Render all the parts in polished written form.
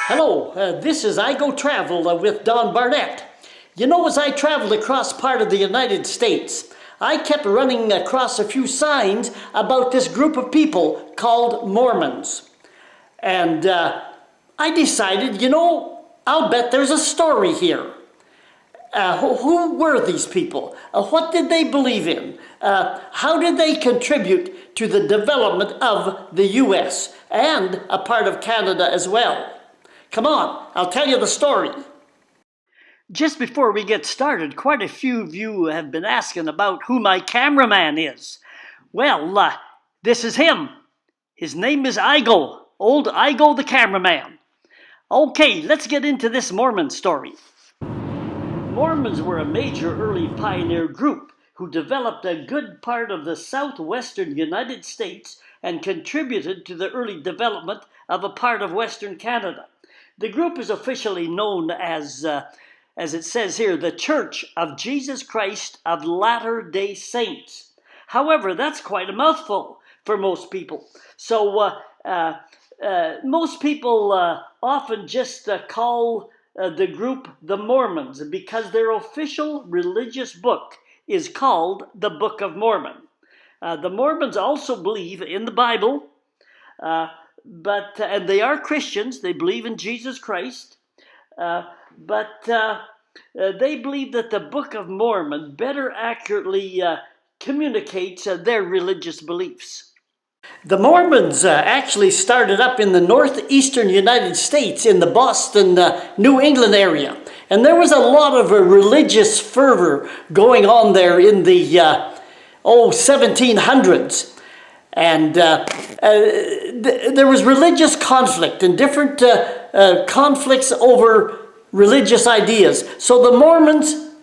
Hello, this is I Go Travel with Don Barnett. You know, as I traveled across part of the United States, I kept running across a few signs about this group of people called Mormons. And I decided, I'll bet there's a story here. Who were these people? What did they believe in? How did they contribute to the development of the U.S. and a part of Canada as well? Come on, I'll tell you the story. Just before we get started, quite a few of you have been asking about who my cameraman is. Well, this is him. His name is Igo, old Igo the cameraman. Okay, let's get into this Mormon story. Mormons were a major early pioneer group who developed a good part of the southwestern United States and contributed to the early development of a part of Western Canada. The group is officially known as it says here, the Church of Jesus Christ of Latter-day Saints. However, that's quite a mouthful for most people. So most people often just call the group the Mormons because their official religious book is called the Book of Mormon. The Mormons also believe in the Bible, and they are Christians. They believe in Jesus Christ, but they believe that the Book of Mormon better accurately communicates their religious beliefs. The Mormons actually started up in the northeastern United States in the Boston, New England area. And there was a lot of religious fervor going on there in the 1700s. And there was religious conflict and different conflicts over religious ideas. So the Mormons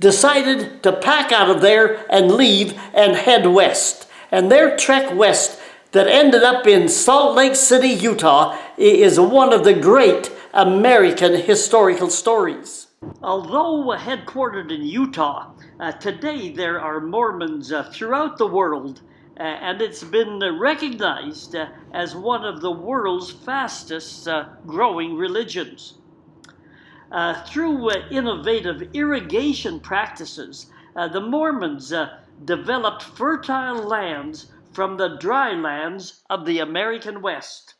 decided to pack out of there and leave and head west. And their trek west that ended up in Salt Lake City, Utah, is one of the great American historical stories. Although headquartered in Utah, today there are Mormons throughout the world, and it's been recognized as one of the world's fastest growing religions. Through innovative irrigation practices, the Mormons developed fertile lands from the dry lands of the American West.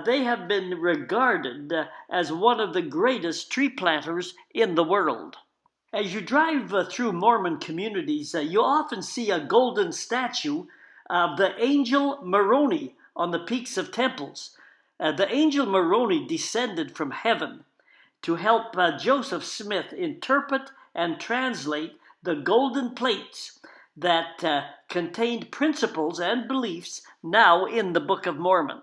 They have been regarded as one of the greatest tree planters in the world. As you drive through Mormon communities, you often see a golden statue of the angel Moroni on the peaks of temples. The angel Moroni descended from heaven to help Joseph Smith interpret and translate the golden plates that contained principles and beliefs now in the Book of Mormon.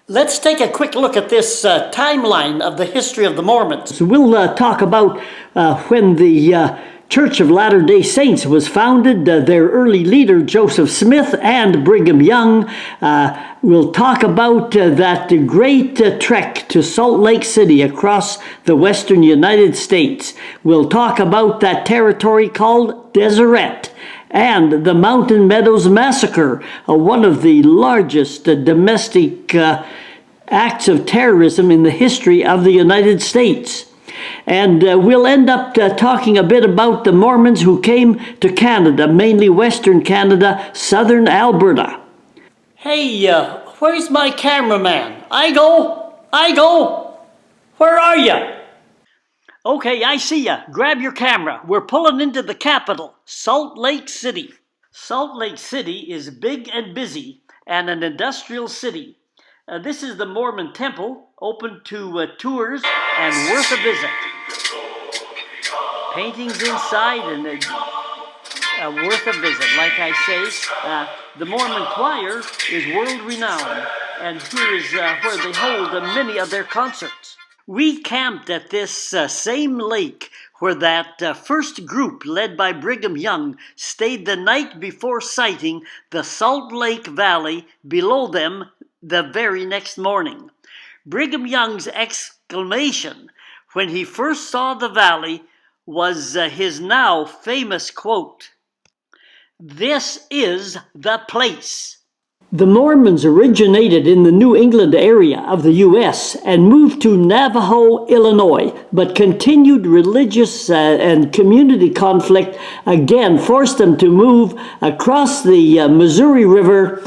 Let's take a quick look at this timeline of the history of the Mormons. So we'll talk about when the Church of Latter-day Saints was founded, their early leader, Joseph Smith, and Brigham Young. We'll talk about that great trek to Salt Lake City across the western United States. We'll talk about that territory called Deseret, and the Mountain Meadows Massacre, one of the largest domestic acts of terrorism in the history of the United States. And we'll end up talking a bit about the Mormons who came to Canada, mainly Western Canada, southern Alberta. Hey, where's my cameraman? Igo, where are you? Okay, I see ya. Grab your camera. We're pulling into the capital, Salt Lake City. Salt Lake City is big and busy and an industrial city. This is the Mormon Temple, open to tours and worth a visit. Paintings inside and worth a visit. Like I say, the Mormon Choir is world-renowned, and here is where they hold many of their concerts. We camped at this same lake where that first group led by Brigham Young stayed the night before sighting the Salt Lake Valley below them the very next morning. Brigham Young's exclamation when he first saw the valley was his now famous quote, "This is the place." The Mormons originated in the New England area of the U.S. and moved to Navajo, Illinois, but continued religious and community conflict again forced them to move across the Missouri River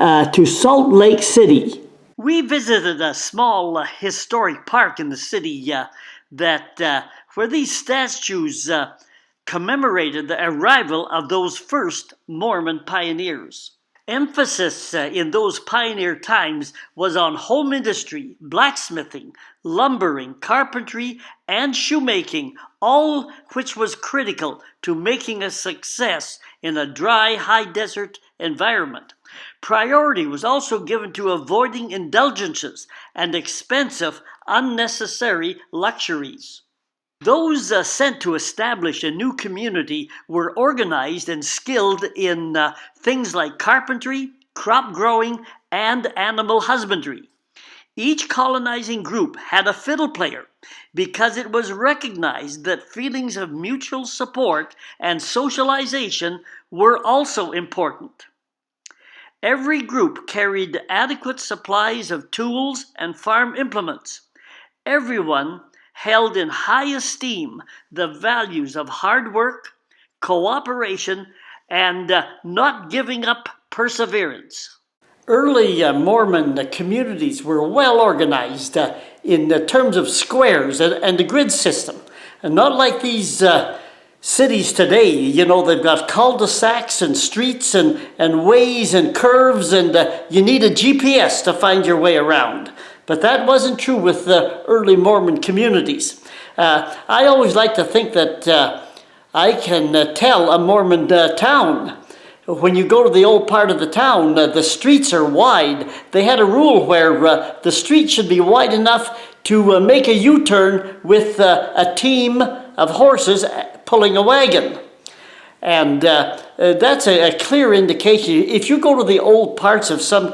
to Salt Lake City. We visited a small historic park in the city where these statues commemorated the arrival of those first Mormon pioneers. Emphasis in those pioneer times was on home industry, blacksmithing, lumbering, carpentry, and shoemaking, all which was critical to making a success in a dry, high desert environment. Priority was also given to avoiding indulgences and expensive, unnecessary luxuries. Those sent to establish a new community were organized and skilled in things like carpentry, crop growing, and animal husbandry. Each colonizing group had a fiddle player because it was recognized that feelings of mutual support and socialization were also important. Every group carried adequate supplies of tools and farm implements. Everyone held in high esteem the values of hard work, cooperation, and not giving up perseverance. Early Mormon communities were well organized in terms of squares and the grid system. And not like these cities today. You know, they've got cul-de-sacs and streets and ways and curves, and you need a GPS to find your way around. But that wasn't true with the early Mormon communities. I always like to think that I can tell a Mormon town. When you go to the old part of the town, the streets are wide. They had a rule where the street should be wide enough to make a U-turn with a team of horses pulling a wagon. And that's a clear indication. If you go to the old parts of some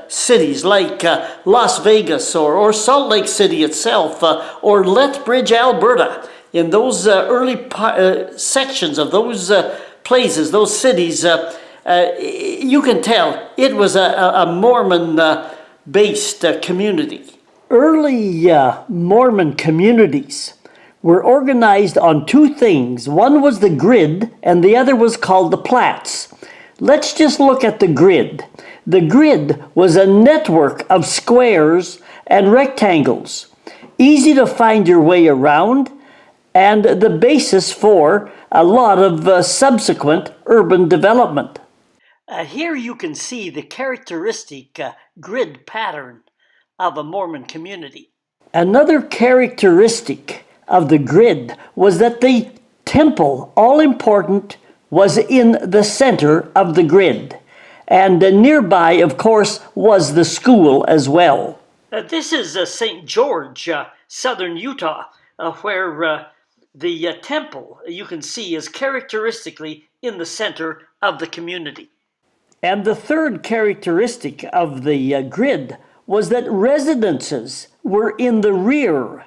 cities like Las Vegas or Salt Lake City itself or Lethbridge, Alberta, in those early sections of those places, those cities, you can tell it was a Mormon-based community. Early Mormon communities were organized on two things. One was the grid, and the other was called the plats. Let's just look at the grid. The grid was a network of squares and rectangles, easy to find your way around, and the basis for a lot of subsequent urban development. Here you can see the characteristic grid pattern of a Mormon community. Another characteristic of the grid was that the temple, all important, was in the center of the grid. And nearby, of course, was the school as well. This is St. George, southern Utah, where the temple, you can see, is characteristically in the center of the community. And the third characteristic of the grid was that residences were in the rear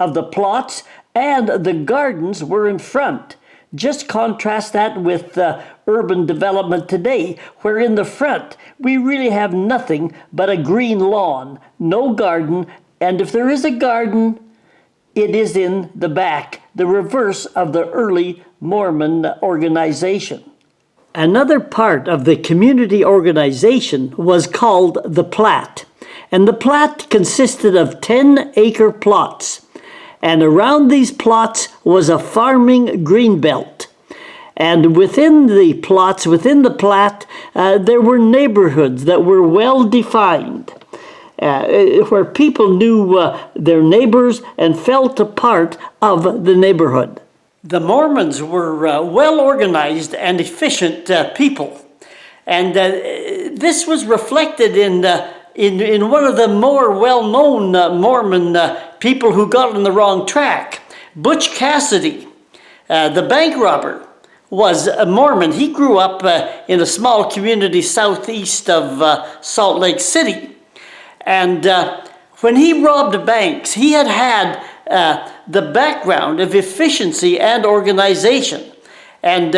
of the plots and the gardens were in front. Just contrast that with urban development today, where in the front we really have nothing but a green lawn, no garden, and if there is a garden, it is in the back, the reverse of the early Mormon organization. Another part of the community organization was called the plat, and the plat consisted of 10-acre plots. And around these plots was a farming greenbelt. And within the plots, within the plat, there were neighborhoods that were well defined, where people knew their neighbors and felt a part of the neighborhood. The Mormons were well organized and efficient people. And this was reflected in one of the more well-known Mormon people who got on the wrong track. Butch Cassidy, the bank robber, was a Mormon. He grew up in a small community southeast of Salt Lake City. And when he robbed banks, he had the background of efficiency and organization. And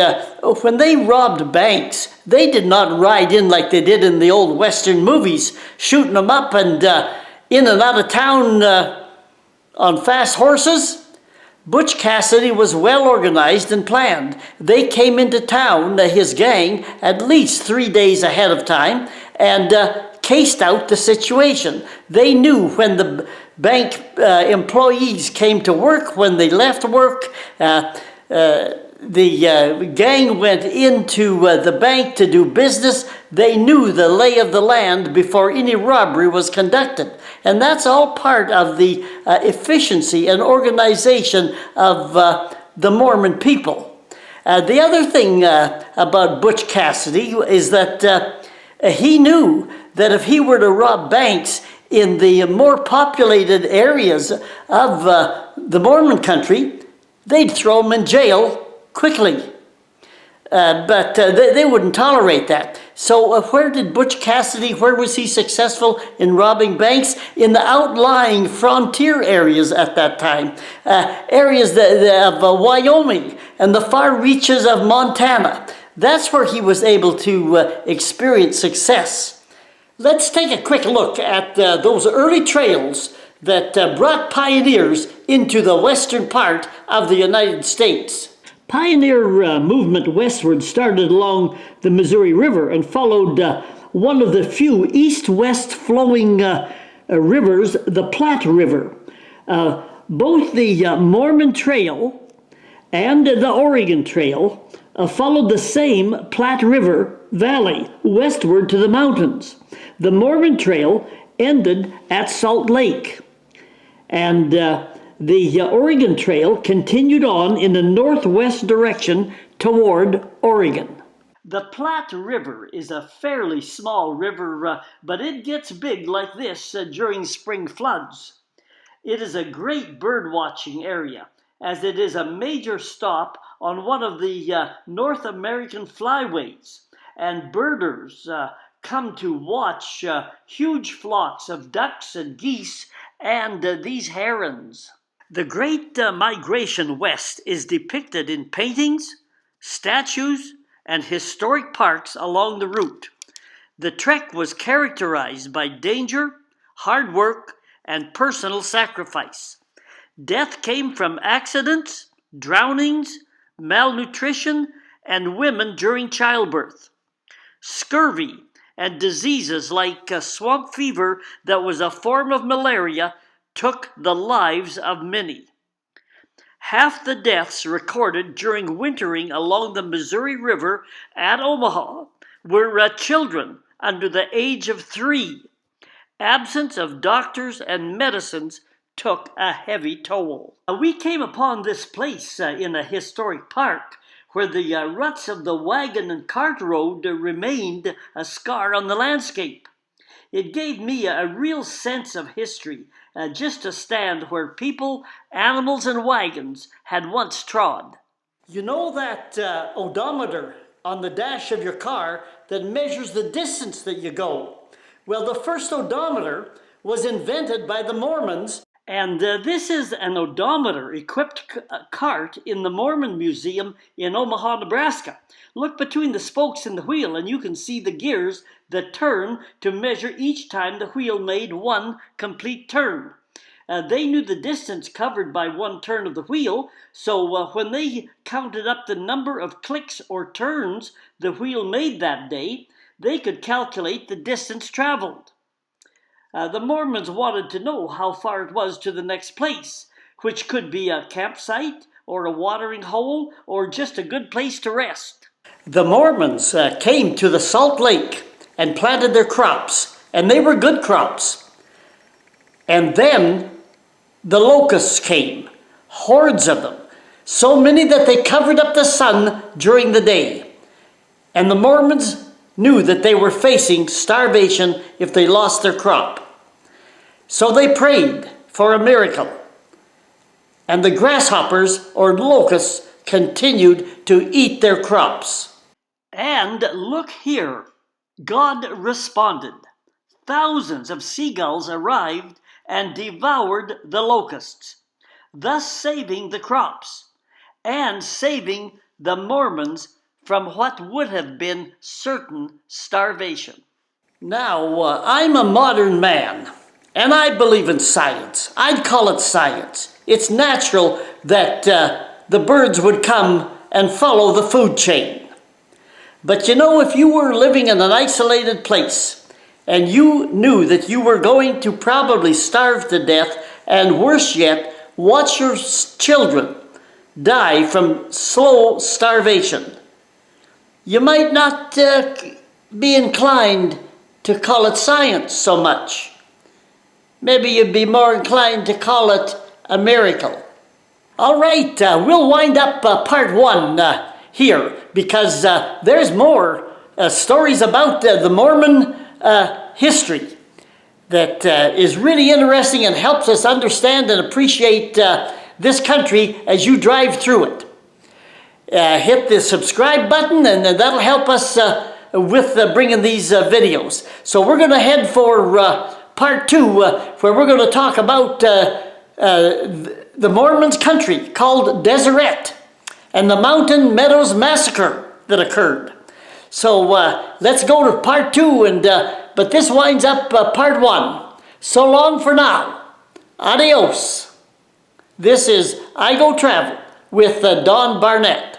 when they robbed banks, they did not ride in like they did in the old Western movies, shooting them up and in and out of town on fast horses. Butch Cassidy was well organized and planned. They came into town, his gang, at least 3 days ahead of time and cased out the situation. They knew when the bank employees came to work, when they left work. The gang went into the bank to do business. They knew the lay of the land before any robbery was conducted. And that's all part of the efficiency and organization of the Mormon people. The other thing about Butch Cassidy is that he knew that if he were to rob banks in the more populated areas of the Mormon country, they'd throw him in jail quickly. But they wouldn't tolerate that. So where did Butch Cassidy, where was he successful in robbing banks? In the outlying frontier areas at that time. Areas of Wyoming and the far reaches of Montana. That's where he was able to experience success. Let's take a quick look at those early trails that brought pioneers into the western part of the United States. Pioneer movement westward started along the Missouri River and followed one of the few east-west flowing rivers, the Platte River. Both the Mormon Trail and the Oregon Trail followed the same Platte River valley westward to the mountains. The Mormon Trail ended at Salt Lake, and the Oregon Trail continued on in the northwest direction toward Oregon. The Platte River is a fairly small river, but it gets big like this during spring floods. It is a great bird watching area, as it is a major stop on one of the North American flyways, and birders come to watch huge flocks of ducks and geese and these herons. The Great Migration West is depicted in paintings, statues, and historic parks along the route. The trek was characterized by danger, hard work, and personal sacrifice. Death came from accidents, drownings, malnutrition, and women during childbirth. Scurvy and diseases like swamp fever, that was a form of malaria, took the lives of many. Half the deaths recorded during wintering along the Missouri River at Omaha were children under the age of 3. Absence of doctors and medicines took a heavy toll. We came upon this place in a historic park where the ruts of the wagon and cart road remained a scar on the landscape. It gave me a real sense of history, just to stand where people, animals, and wagons had once trod. You know that odometer on the dash of your car that measures the distance that you go? Well, the first odometer was invented by the Mormons, and this is an odometer-equipped cart in the Mormon Museum in Omaha, Nebraska. Look between the spokes in the wheel and you can see the gears that turn to measure each time the wheel made one complete turn. They knew the distance covered by one turn of the wheel, so when they counted up the number of clicks or turns the wheel made that day, they could calculate the distance traveled. The Mormons wanted to know how far it was to the next place, which could be a campsite or a watering hole or just a good place to rest. The Mormons came to the Salt Lake and planted their crops, and they were good crops. And then the locusts came, hordes of them, so many that they covered up the sun during the day. And the Mormons knew that they were facing starvation if they lost their crop. So they prayed for a miracle. And the grasshoppers, or locusts, continued to eat their crops. And look here, God responded. Thousands of seagulls arrived and devoured the locusts, thus saving the crops and saving the Mormons from what would have been certain starvation. Now, I'm a modern man, and I believe in science. I'd call it science. It's natural that the birds would come and follow the food chain. But you know, if you were living in an isolated place and you knew that you were going to probably starve to death, and worse yet, watch your children die from slow starvation, you might not be inclined to call it science so much. Maybe you'd be more inclined to call it a miracle. All right, we'll wind up part one here, because there's more stories about the Mormon history that is really interesting and helps us understand and appreciate this country as you drive through it. Hit the subscribe button, and that'll help us with bringing these videos. So we're going to head for part two, where we're going to talk about the Mormons' country called Deseret and the Mountain Meadows Massacre that occurred. So let's go to part two, but this winds up part one. So long for now. Adios. This is I Go Travel with Don Barnett.